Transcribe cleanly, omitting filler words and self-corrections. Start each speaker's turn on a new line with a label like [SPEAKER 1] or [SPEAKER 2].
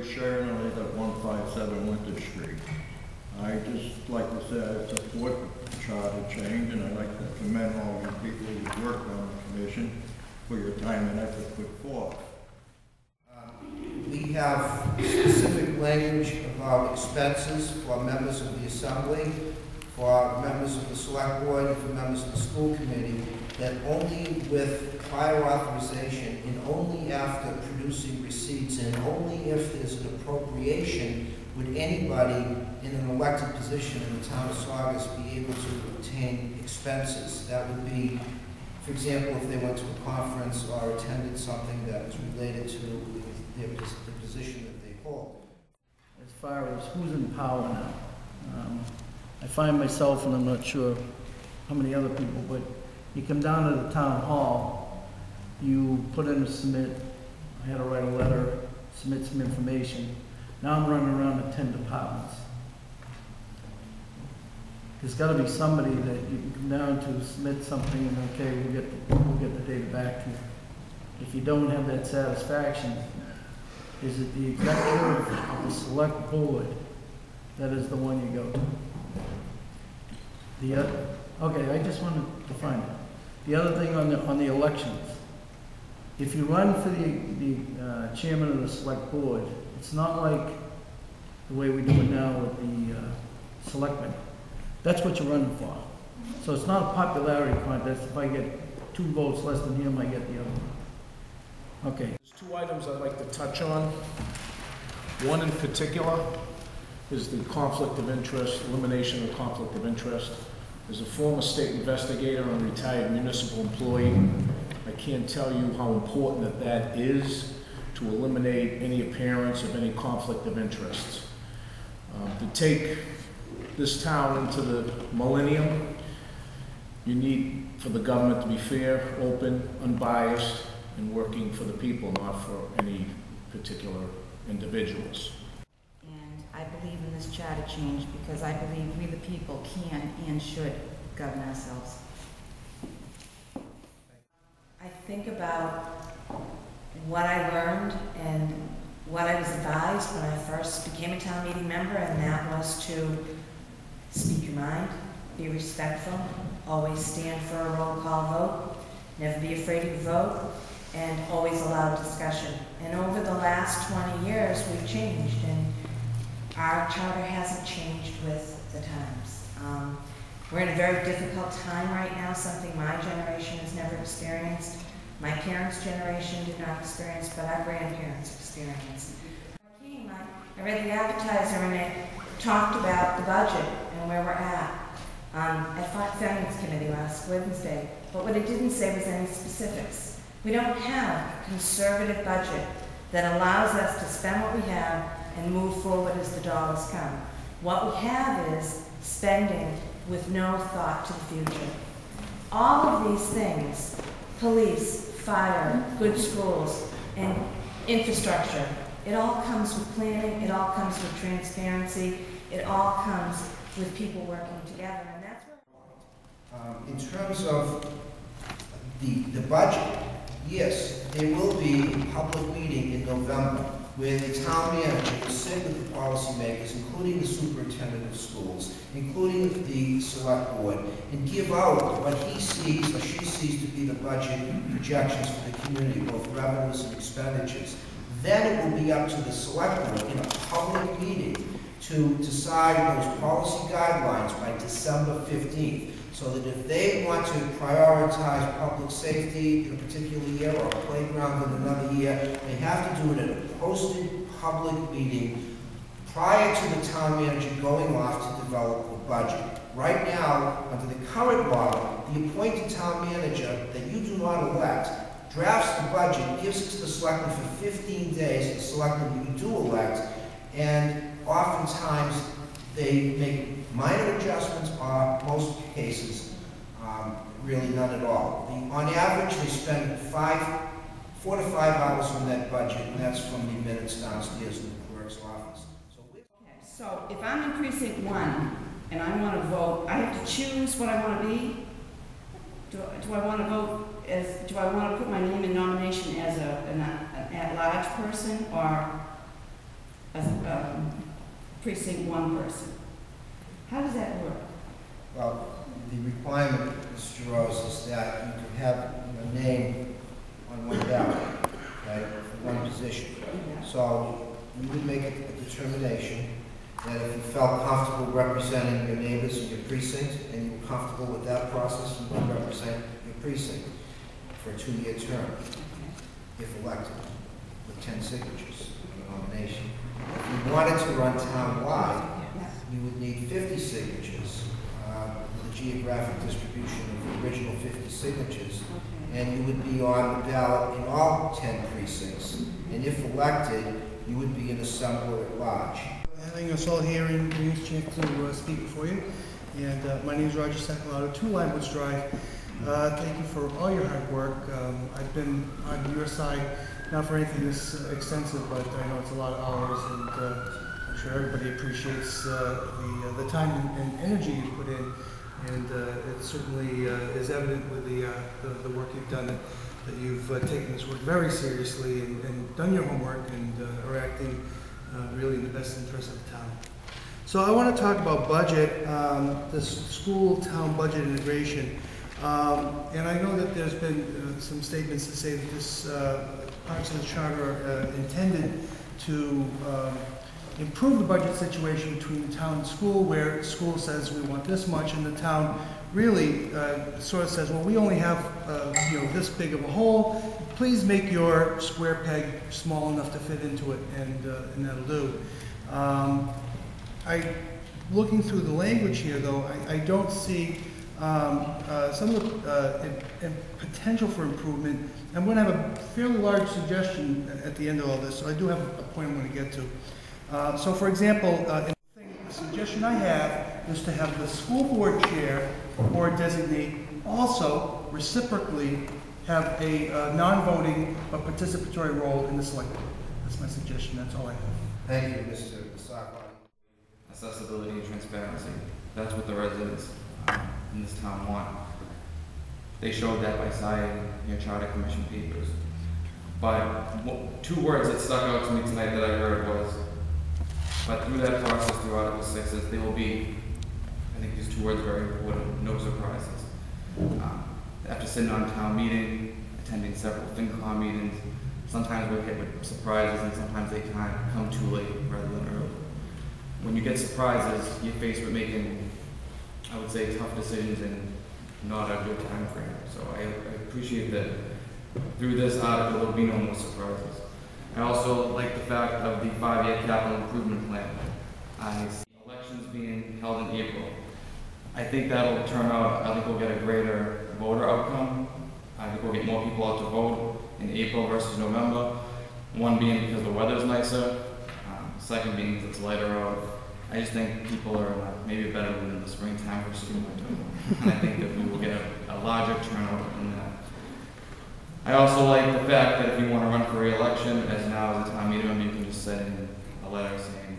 [SPEAKER 1] Ray Sharon, I live at 157 Winter Street. I just like to say I support the charter change, and I'd like to commend all you people who worked on the commission for your time and effort put forth.
[SPEAKER 2] We have specific language about expenses for members of the Assembly, for members of the Select Board, and for members of the School Committee, that only with prior authorization and only after producing receipts and only if there's an appropriation would anybody in an elected position in the town of Saugus be able to obtain expenses. That would be, for example, if they went to a conference or attended something that was related to the position that they hold.
[SPEAKER 3] As far as who's in power now, I find myself, and I'm not sure how many other people, but you come down to the town hall, you put in a submit, I had to write a letter, submit some information. Now I'm running around to 10 departments. There's got to be somebody that you can come down to, submit something, and okay, we'll get the data back to you. If you don't have that satisfaction, is it the executive of the select board that is the one you go to? Okay, I just wanted to find it. The other thing on the elections, if you run for the chairman of the select board, it's not like the way we do it now with the selectmen. That's what you're running for. So it's not a popularity contest. If I get 2 votes less than him, I get the other one. Okay.
[SPEAKER 4] There's 2 items I'd like to touch on. One in particular is the conflict of interest, elimination of conflict of interest. As a former state investigator and retired municipal employee, I can't tell you how important that is to eliminate any appearance of any conflict of interest. To take this town into the millennium, you need for the government to be fair, open, unbiased, and working for the people, not for any particular individuals.
[SPEAKER 5] And I believe in this charter change because I believe we the people can and should govern ourselves. I think about what I learned and what I was advised when I first became a town meeting member, and that was to speak your mind, be respectful, always stand for a roll call vote, never be afraid to vote, and always allow discussion. And over the last 20 years, we've changed, and our charter hasn't changed with the times. We're in a very difficult time right now, something my generation has never experienced. My parents' generation did not experience, but our grandparents experienced. I read the advertiser and it talked about the budget and where we're at Finance Committee last Wednesday, but what it didn't say was any specifics. We don't have a conservative budget that allows us to spend what we have and move forward as the dollars come. What we have is spending with no thought to the future. All of these things, police, fire, good schools, and infrastructure, it all comes with planning, it all comes with transparency, it all comes with people working together, and that's what...
[SPEAKER 2] In terms of the budget, yes, there will be a public meeting in November where the town manager will sit with the policymakers, including the superintendent of schools, including the select board, and give out what he sees or she sees to be the budget projections for the community, both revenues and expenditures. Then it will be up to the select board in a public meeting to decide those policy guidelines by December 15th. So that if they want to prioritize public safety in a particular year or a playground in another year, they have to do it at a posted public meeting prior to the town manager going off to develop a budget. Right now, under the current model, the appointed town manager that you do not elect drafts the budget, gives it to the selectmen for 15 days, the selectmen you do elect, and oftentimes they make minor adjustments, or most cases, really none at all. On average, they spend 4 to 5 hours on that budget, and that's from the minutes downstairs in the clerk's office.
[SPEAKER 5] So if I'm in precinct 1 and I want to vote, I have to choose what I want to be. Do I want to vote as? Do I want to put my name in nomination as an at-large person, or
[SPEAKER 6] precinct 1 person. How does that work?
[SPEAKER 2] Well, the requirement, Mr. Rose, is that you can have a name on one ballot, right, for one position. So you would make a determination that if you felt comfortable representing your neighbors in your precinct and you were comfortable with that process, you would represent your precinct for a 2-year term, if elected, with 10 signatures on the nomination. If you wanted to run town-wide, you would need 50 signatures, with a geographic distribution of the original 50 signatures, and you would be on the ballot in all 10 precincts. And if elected, you would be an assembler at large.
[SPEAKER 7] Having us all here in Green's chance to speak before you. And my name is Roger Sacalato, 2 Limewoods Drive. Thank you for all your hard work. I've been on your side, not for anything this extensive, but I know it's a lot of hours, and I'm sure everybody appreciates the time and energy you put in. And it certainly is evident with the work you've done, that you've taken this work very seriously and done your homework and are acting really in the best interest of the town. So I want to talk about budget, the school-town budget integration. And I know that there's been some statements that say that this parts of the charter are intended to improve the budget situation between the town and school, where the school says we want this much, and the town really sort of says, well, we only have this big of a hole. Please make your square peg small enough to fit into it, and that'll do. Looking through the language here, though, I don't see some of the potential for improvement. I'm going to have a fairly large suggestion at the end of all this, so I do have a point I'm going to get to. So, for example, the suggestion I have is to have the school board chair or designate also reciprocally have a non-voting but participatory role in the select board. That's my suggestion. That's all I have.
[SPEAKER 2] Thank you, Mr. Sacalato.
[SPEAKER 8] Accessibility and transparency. That's what the residents in this town want. They showed that by signing your charter commission papers. But 2 words that stuck out to me tonight that I heard was, but through that process, through Article 6, there will be, I think these 2 words are very important, no surprises. After sitting on a town meeting, attending several FinCom meetings, sometimes we're hit with surprises and sometimes they kind of come too late rather than early. When you get surprises, you're faced with making, I would say, tough decisions in not a good time frame. So I appreciate that through this article there will be no more surprises. I also like the fact of the 5-year capital improvement plan. I see elections being held in April. I think that'll turn out, I think we'll get a greater voter outcome. I think we'll get more people out to vote in April versus November. One being because the weather's nicer, second being because it's lighter out. I just think people are maybe better in the springtime versus the winter. And I think that we will get a larger turnout in that. I also like the fact that if you want to run for re-election, as now as a town meeting member, you can just send in a letter saying,